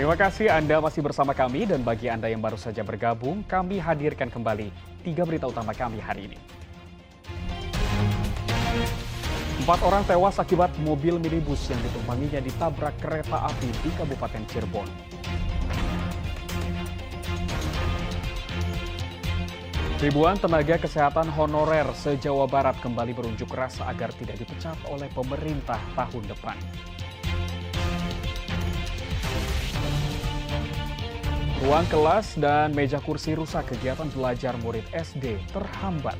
Terima kasih Anda masih bersama kami dan bagi Anda yang baru saja bergabung, kami hadirkan kembali 3 berita utama kami hari ini. 4 orang tewas akibat mobil minibus yang ditumpanginya ditabrak kereta api di Kabupaten Cirebon. Ribuan tenaga kesehatan honorer se-Jawa Barat kembali berunjuk rasa agar tidak dipecat oleh pemerintah tahun depan. Ruang kelas dan meja kursi rusak, kegiatan belajar murid SD terhambat.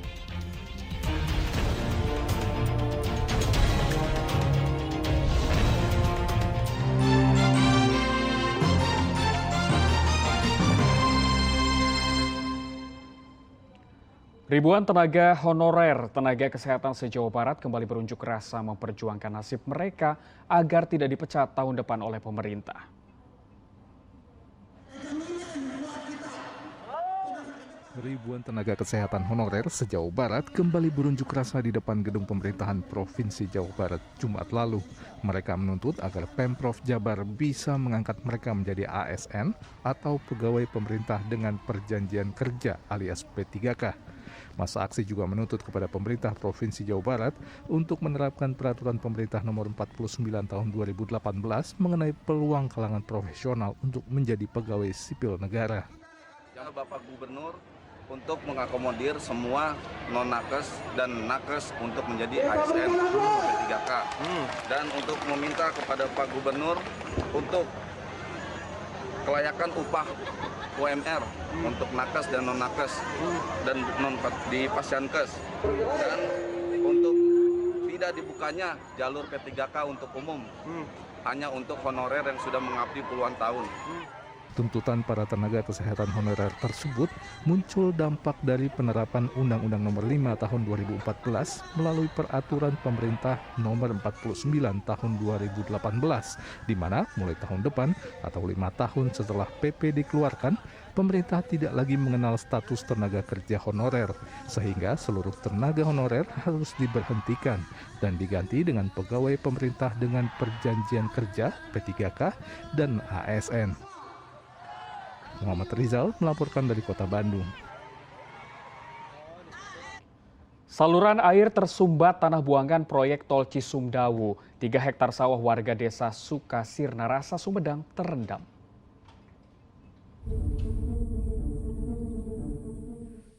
Ribuan tenaga honorer, tenaga kesehatan se-Jawa Barat kembali berunjuk rasa memperjuangkan nasib mereka agar tidak dipecat tahun depan oleh pemerintah. Ribuan tenaga kesehatan honorer se-Jawa Barat kembali berunjuk rasa di depan gedung pemerintahan Provinsi Jawa Barat Jumat lalu. Mereka menuntut agar Pemprov Jabar bisa mengangkat mereka menjadi ASN atau pegawai pemerintah dengan perjanjian kerja alias P3K. Masa aksi juga menuntut kepada pemerintah Provinsi Jawa Barat untuk menerapkan peraturan pemerintah nomor 49 tahun 2018 mengenai peluang kalangan profesional untuk menjadi pegawai sipil negara. Bapak Gubernur untuk mengakomodir semua non-nakes dan nakes untuk menjadi ASN P3K dan untuk meminta kepada Pak Gubernur untuk kelayakan upah UMR untuk nakes dan non-nakes dan di Pasyankes dan untuk tidak dibukanya jalur P3K untuk umum hanya untuk honorer yang sudah mengabdi puluhan tahun. Tuntutan para tenaga kesehatan honorer tersebut muncul dampak dari penerapan Undang-Undang Nomor 5 Tahun 2014 melalui Peraturan Pemerintah Nomor 49 Tahun 2018, di mana mulai tahun depan atau 5 tahun setelah PP dikeluarkan, pemerintah tidak lagi mengenal status tenaga kerja honorer, sehingga seluruh tenaga honorer harus diberhentikan dan diganti dengan pegawai pemerintah dengan perjanjian kerja P3K dan ASN. Muhammad Rizal melaporkan dari Kota Bandung. Saluran air tersumbat tanah buangan proyek tol Cisumdawu. 3 hektar sawah warga desa Sukasirna Rasa, Sumedang terendam.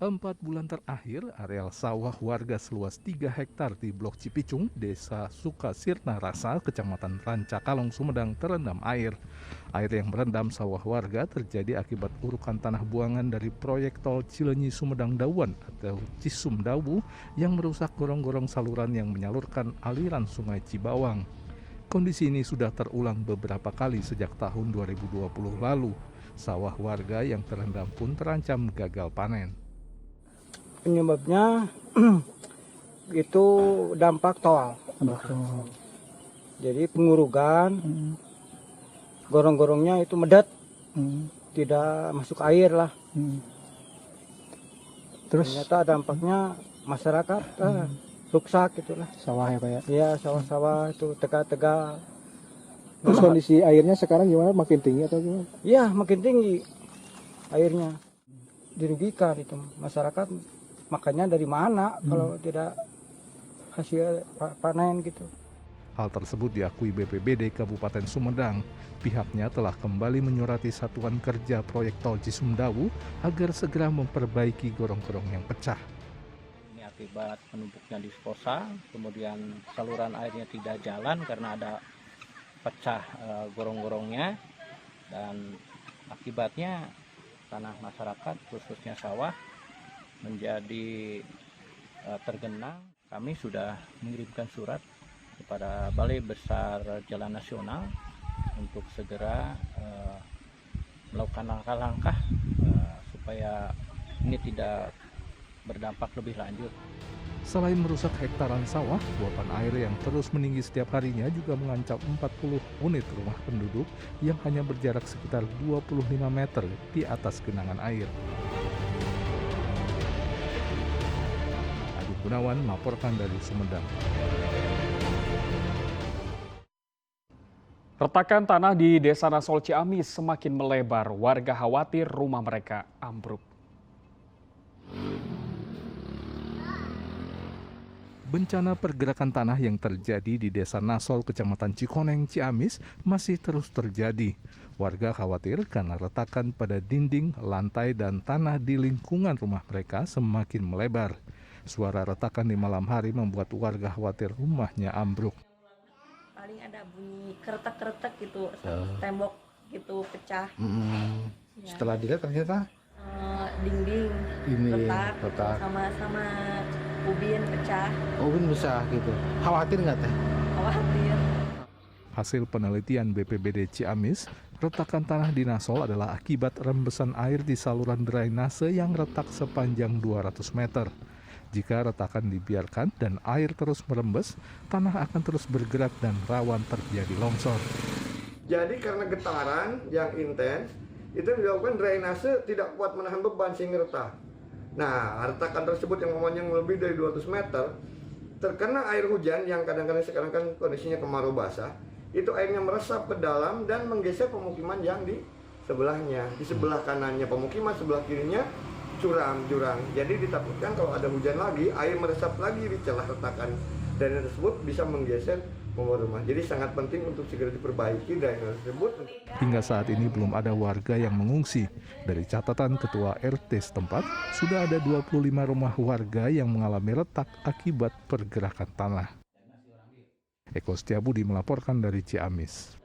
4 bulan terakhir, areal sawah warga seluas 3 hektar di Blok Cipicung, Desa Sukasirna Rasa, Kecamatan Rancakalong, Sumedang terendam air. Air yang merendam sawah warga terjadi akibat urukan tanah buangan dari proyek tol Cileunyi Sumedang Dawuan atau Cisumdawu yang merusak gorong-gorong saluran yang menyalurkan aliran Sungai Cibawang. Kondisi ini sudah terulang beberapa kali sejak tahun 2020 lalu. Sawah warga yang terendam pun terancam gagal panen. Penyebabnya itu dampak tol. Jadi pengurugan, gorong-gorongnya itu medet, tidak masuk air lah. Terus ternyata dampaknya masyarakat rusak itulah. Sawah ya Pak ya? Iya, sawah-sawah itu tegak-tegak. Terus kondisi airnya sekarang gimana? Makin tinggi atau gimana? Iya, makin tinggi airnya. Dirugikan itu masyarakat. Makanya dari mana kalau tidak hasil panen gitu. Hal tersebut diakui BPBD Kabupaten Sumedang. Pihaknya telah kembali menyurati Satuan Kerja Proyek Tol Cisumdawu agar segera memperbaiki gorong-gorong yang pecah. Ini akibat menumpuknya disposa, kemudian saluran airnya tidak jalan karena ada pecah gorong-gorongnya, dan akibatnya tanah masyarakat khususnya sawah menjadi tergenang. Kami sudah mengirimkan surat kepada Balai Besar Jalan Nasional untuk segera melakukan langkah-langkah supaya ini tidak berdampak lebih lanjut. Selain merusak hektaran sawah, luapan air yang terus meninggi setiap harinya juga mengancam 40 unit rumah penduduk yang hanya berjarak sekitar 25 meter di atas genangan air. Adi Gunawan melaporkan dari Sumedang. Retakan tanah di Desa Nasol Ciamis semakin melebar. Warga khawatir rumah mereka ambruk. Bencana pergerakan tanah yang terjadi di Desa Nasol, Kecamatan Cikoneng, Ciamis masih terus terjadi. Warga khawatir karena retakan pada dinding, lantai, dan tanah di lingkungan rumah mereka semakin melebar. Suara retakan di malam hari membuat warga khawatir rumahnya ambruk. Paling ada bunyi keretak-keretak gitu, tembok gitu pecah. Ya. Setelah dilihat ternyata Dinding ini retak. Sama ubin pecah. Ubin bisa gitu. Khawatir nggak teh? Khawatir. Hasil penelitian BPBD Ciamis, retakan tanah di Nasol adalah akibat rembesan air di saluran drainase yang retak sepanjang 200 meter. Jika retakan dibiarkan dan air terus merembes, tanah akan terus bergerak dan rawan terjadi longsor. Jadi karena getaran yang intens, itu menyebabkan drainase tidak kuat menahan beban sehingga retak. Nah, retakan tersebut yang memanjang lebih dari 200 meter, terkena air hujan yang kadang-kadang sekarang kan kondisinya kemarau basah, itu airnya meresap ke dalam dan menggeser pemukiman yang di sebelahnya. Di sebelah kanannya pemukiman, sebelah kirinya jurang. Jadi ditakutkan kalau ada hujan lagi, air meresap lagi di celah retakan drainase tersebut bisa menggeser rumah. Jadi sangat penting untuk segera diperbaiki drainase tersebut. Hingga saat ini belum ada warga yang mengungsi. Dari catatan Ketua RT setempat, sudah ada 25 rumah warga yang mengalami retak akibat pergerakan tanah. Eko Setiabudi melaporkan dari Ciamis.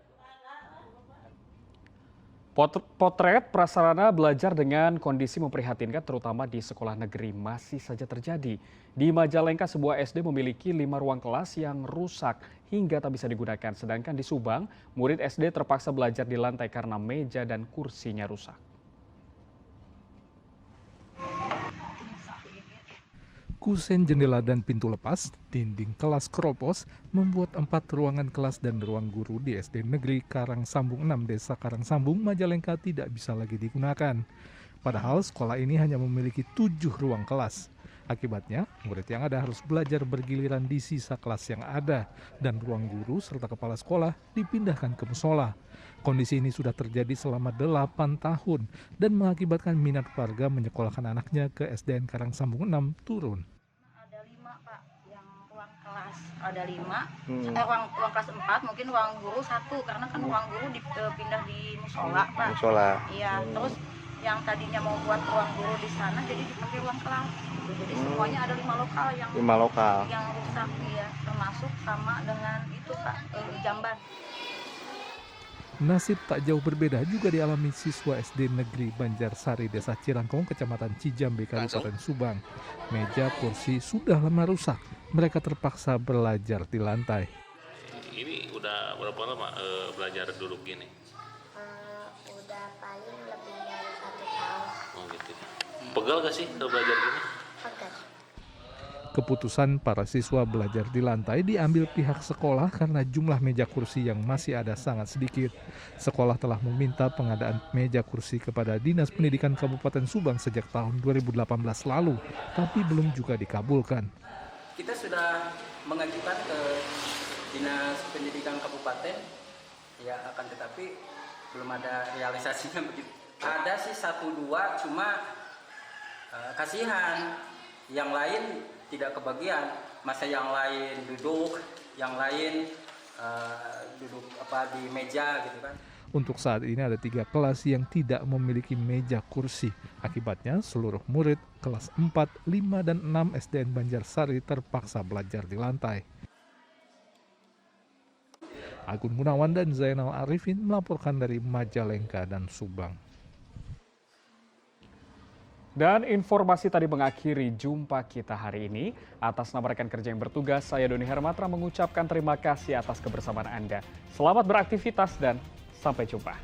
Potret prasarana belajar dengan kondisi memprihatinkan terutama di sekolah negeri masih saja terjadi. Di Majalengka, sebuah SD memiliki 5 ruang kelas yang rusak hingga tak bisa digunakan. Sedangkan di Subang, murid SD terpaksa belajar di lantai karena meja dan kursinya rusak. Kusen jendela dan pintu lepas, dinding kelas keropos, membuat 4 ruangan kelas dan ruang guru di SD Negeri Karangsambung 6 Desa Karangsambung, Majalengka tidak bisa lagi digunakan. Padahal sekolah ini hanya memiliki 7 ruang kelas. Akibatnya, murid yang ada harus belajar bergiliran di sisa kelas yang ada, dan ruang guru serta kepala sekolah dipindahkan ke musola. Kondisi ini sudah terjadi selama 8 tahun dan mengakibatkan minat warga menyekolahkan anaknya ke SDN Karangsambung 6 turun. Ada 5 Pak, yang ruang kelas ada 5, ruang kelas 4, mungkin ruang guru 1, karena kan ruang guru dipindah di musola Pak. Musola. Iya, terus yang tadinya mau buat ruang guru di sana jadi dipakai ruang kelas. Jadi semuanya ada 5 lokal yang rusak, ya, termasuk sama dengan itu Pak, jamban. Nasib tak jauh berbeda juga dialami siswa SD Negeri Banjarsari, Desa Cirangkong, Kecamatan Cijambe, Kabupaten Subang. Meja kursi sudah lama rusak. Mereka terpaksa belajar di lantai. Ini udah berapa lama belajar duduk gini? Udah paling lebih dari 1 tahun. Oh gitu. Pegal gak sih kalau belajar gini? Pegal. Keputusan para siswa belajar di lantai diambil pihak sekolah karena jumlah meja kursi yang masih ada sangat sedikit. Sekolah telah meminta pengadaan meja kursi kepada Dinas Pendidikan Kabupaten Subang sejak tahun 2018 lalu, tapi belum juga dikabulkan. Kita sudah mengajukan ke Dinas Pendidikan Kabupaten, ya akan tetapi belum ada realisasinya begitu. Ada sih 1-2, cuma kasihan, yang lain tidak kebagian, masa yang lain duduk, yang lain duduk di meja gitu kan. Untuk saat ini ada 3 kelas yang tidak memiliki meja kursi. Akibatnya seluruh murid kelas 4, 5, dan 6 SDN Banjarsari terpaksa belajar di lantai. Agun Gunawan dan Zainal Arifin melaporkan dari Majalengka dan Subang. Dan informasi tadi mengakhiri jumpa kita hari ini. Atas nama rekan kerja yang bertugas, saya Doni Hermatra mengucapkan terima kasih atas kebersamaan Anda. Selamat beraktivitas dan sampai jumpa.